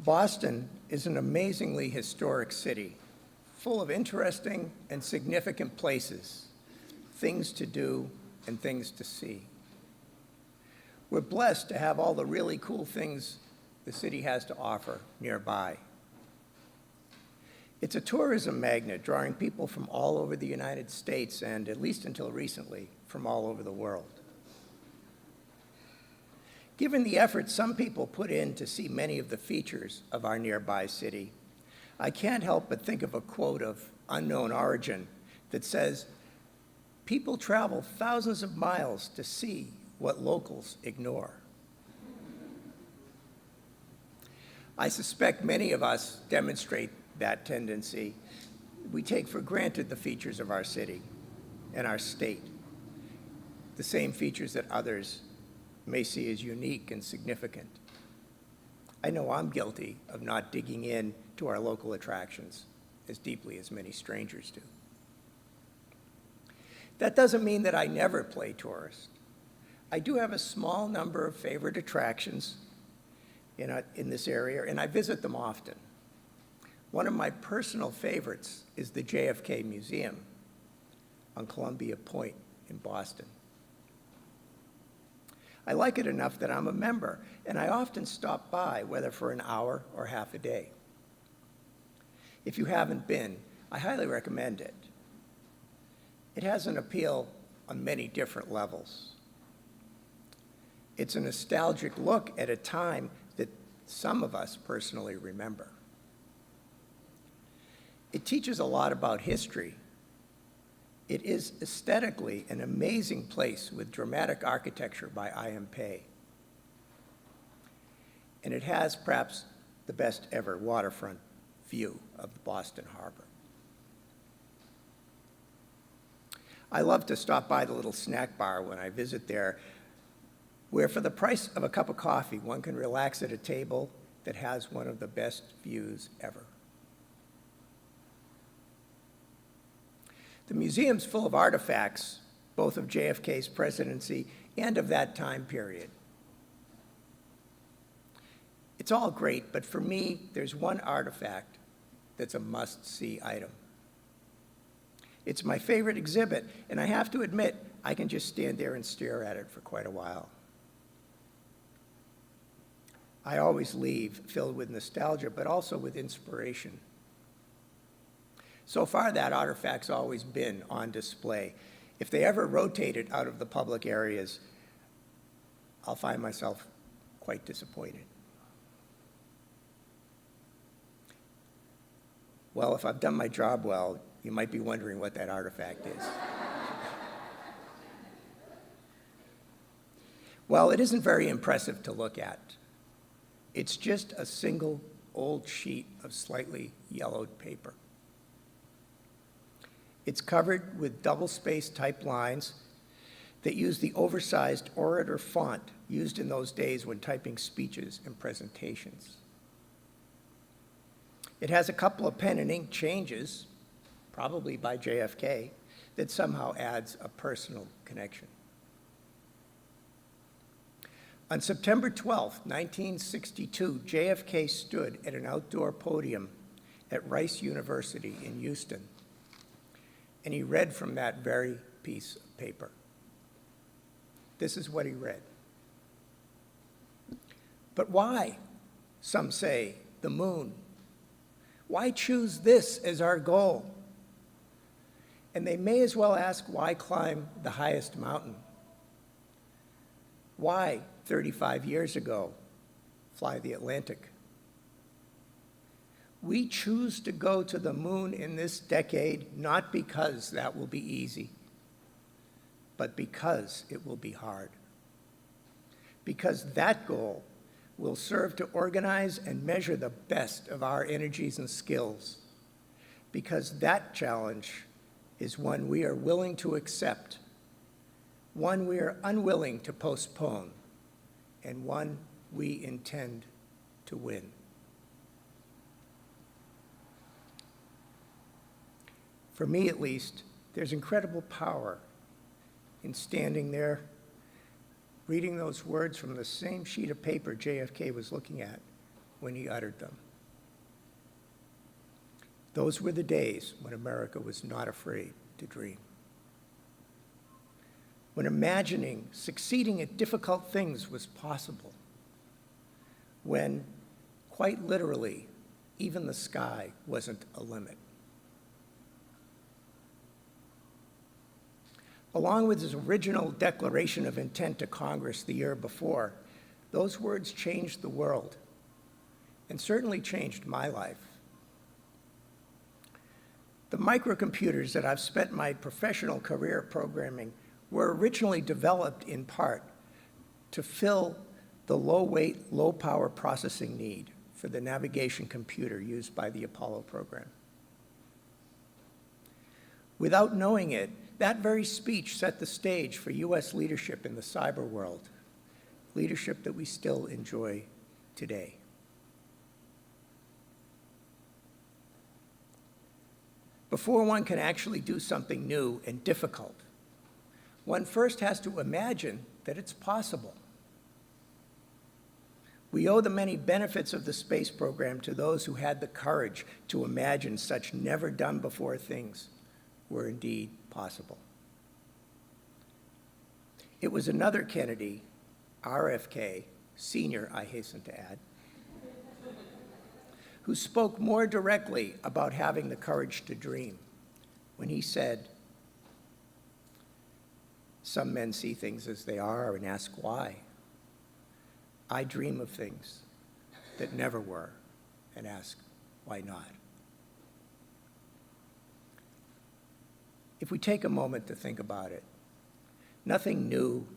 Boston is an amazingly historic city, full of interesting and significant places, things to do and things to see. We're blessed to have all the really cool things the city has to offer nearby. It's a tourism magnet, drawing people from all over the United States and, at least until recently, from all over the world. Given the effort some people put in to see many of the features of our nearby city, I can't help but think of a quote of unknown origin that says, "People travel thousands of miles to see what locals ignore." I suspect many of us demonstrate that tendency. We take for granted the features of our city and our state, the same features that others may see as unique and significant. I know I'm guilty of not digging in to our local attractions as deeply as many strangers do. That doesn't mean that I never play tourist. I do have a small number of favorite attractions in this area, and I visit them often. One of my personal favorites is the JFK Museum on Columbia Point in Boston. I like it enough that I'm a member, and I often stop by, whether for an hour or half a day. If you haven't been, I highly recommend it. It has an appeal on many different levels. It's a nostalgic look at a time that some of us personally remember. It teaches a lot about history. It is aesthetically an amazing place with dramatic architecture by I.M. Pei. And it has perhaps the best ever waterfront view of the Boston Harbor. I love to stop by the little snack bar when I visit there, where for the price of a cup of coffee, one can relax at a table that has one of the best views ever. The museum's full of artifacts, both of JFK's presidency and of that time period. It's all great, but for me, there's one artifact that's a must-see item. It's my favorite exhibit, and I have to admit, I can just stand there and stare at it for quite a while. I always leave filled with nostalgia, but also with inspiration. So far, that artifact's always been on display. If they ever rotate it out of the public areas, I'll find myself quite disappointed. Well, if I've done my job well, you might be wondering what that artifact is. Well, it isn't very impressive to look at. It's just a single old sheet of slightly yellowed paper. It's covered with double-spaced type lines that use the oversized orator font used in those days when typing speeches and presentations. It has a couple of pen and ink changes, probably by JFK, that somehow adds a personal connection. On September 12, 1962, JFK stood at an outdoor podium at Rice University in Houston, and he read from that very piece of paper. This is what he read. "But why, some say, the moon? Why choose this as our goal? And they may as well ask, why climb the highest mountain? Why, 35 years ago, fly the Atlantic? We choose to go to the moon in this decade, not because that will be easy, but because it will be hard. Because that goal will serve to organize and measure the best of our energies and skills. Because that challenge is one we are willing to accept, one we are unwilling to postpone, and one we intend to win." For me, at least, there's incredible power in standing there, reading those words from the same sheet of paper JFK was looking at when he uttered them. Those were the days when America was not afraid to dream. When imagining succeeding at difficult things was possible. When, quite literally, even the sky wasn't a limit. Along with his original declaration of intent to Congress the year before, those words changed the world, and certainly changed my life. The microcomputers that I've spent my professional career programming were originally developed in part to fill the low-weight, low-power processing need for the navigation computer used by the Apollo program. Without knowing it, that very speech set the stage for U.S. leadership in the cyber world, leadership that we still enjoy today. Before one can actually do something new and difficult, one first has to imagine that it's possible. We owe the many benefits of the space program to those who had the courage to imagine such never-done-before things were indeed possible. It was another Kennedy, RFK, Sr., I hasten to add, who spoke more directly about having the courage to dream when he said, "Some men see things as they are and ask why. I dream of things that never were and ask, why not?" If we take a moment to think about it, nothing new,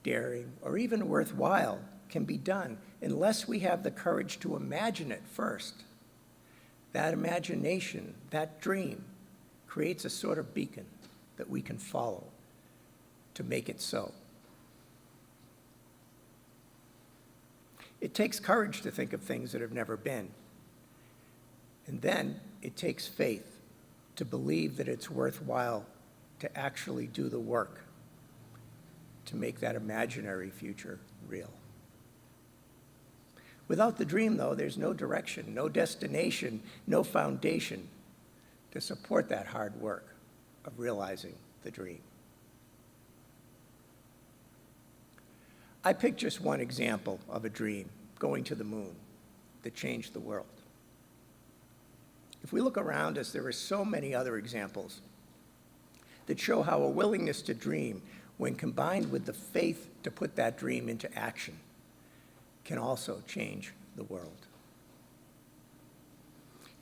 daring, or even worthwhile can be done unless we have the courage to imagine it first. That imagination, that dream, creates a sort of beacon that we can follow to make it so. It takes courage to think of things that have never been. And then it takes faith to believe that it's worthwhile to actually do the work to make that imaginary future real. Without the dream, though, there's no direction, no destination, no foundation to support that hard work of realizing the dream. I picked just one example of a dream, going to the moon, that changed the world. If we look around us, there are so many other examples that show how a willingness to dream, when combined with the faith to put that dream into action, can also change the world.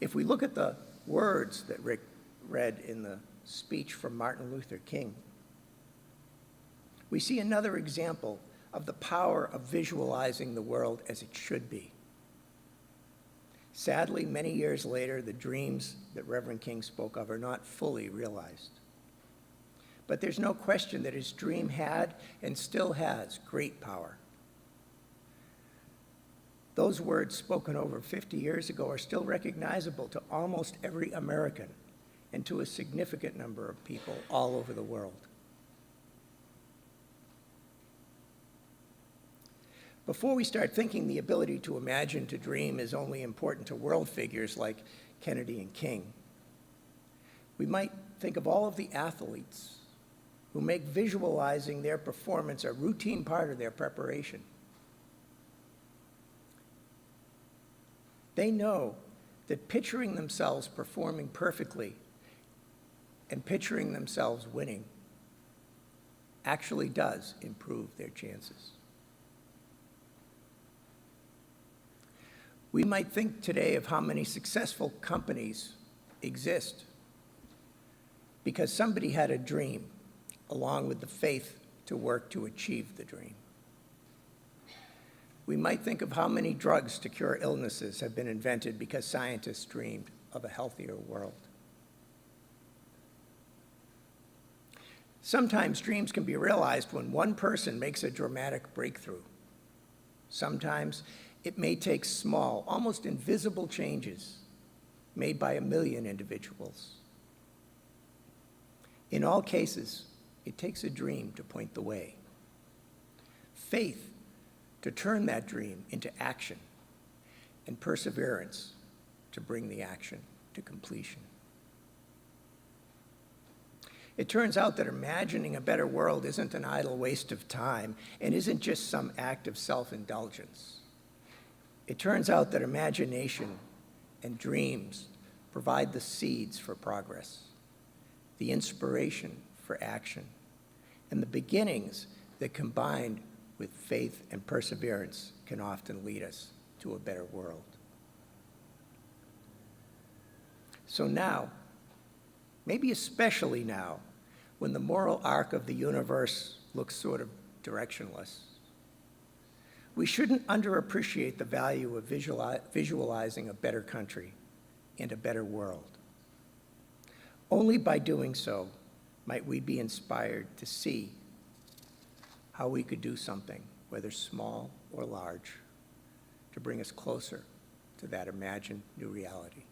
If we look at the words that Rick read in the speech from Martin Luther King, we see another example of the power of visualizing the world as it should be. Sadly, many years later, the dreams that Reverend King spoke of are not fully realized. But there's no question that his dream had and still has great power. Those words spoken over 50 years ago are still recognizable to almost every American and to a significant number of people all over the world. Before we start thinking the ability to imagine, to dream is only important to world figures like Kennedy and King, we might think of all of the athletes who make visualizing their performance a routine part of their preparation. They know that picturing themselves performing perfectly and picturing themselves winning actually does improve their chances. We might think today of how many successful companies exist because somebody had a dream along with the faith to work to achieve the dream. We might think of how many drugs to cure illnesses have been invented because scientists dreamed of a healthier world. Sometimes dreams can be realized when one person makes a dramatic breakthrough. Sometimes it may take small, almost invisible changes made by 1 million individuals. In all cases, it takes a dream to point the way, faith to turn that dream into action, and perseverance to bring the action to completion. It turns out that imagining a better world isn't an idle waste of time and isn't just some act of self-indulgence. It turns out that imagination and dreams provide the seeds for progress, the inspiration for action, and the beginnings that, combined with faith and perseverance, can often lead us to a better world. So now, maybe especially now, when the moral arc of the universe looks sort of directionless, we shouldn't underappreciate the value of visualizing a better country and a better world. Only by doing so might we be inspired to see how we could do something, whether small or large, to bring us closer to that imagined new reality.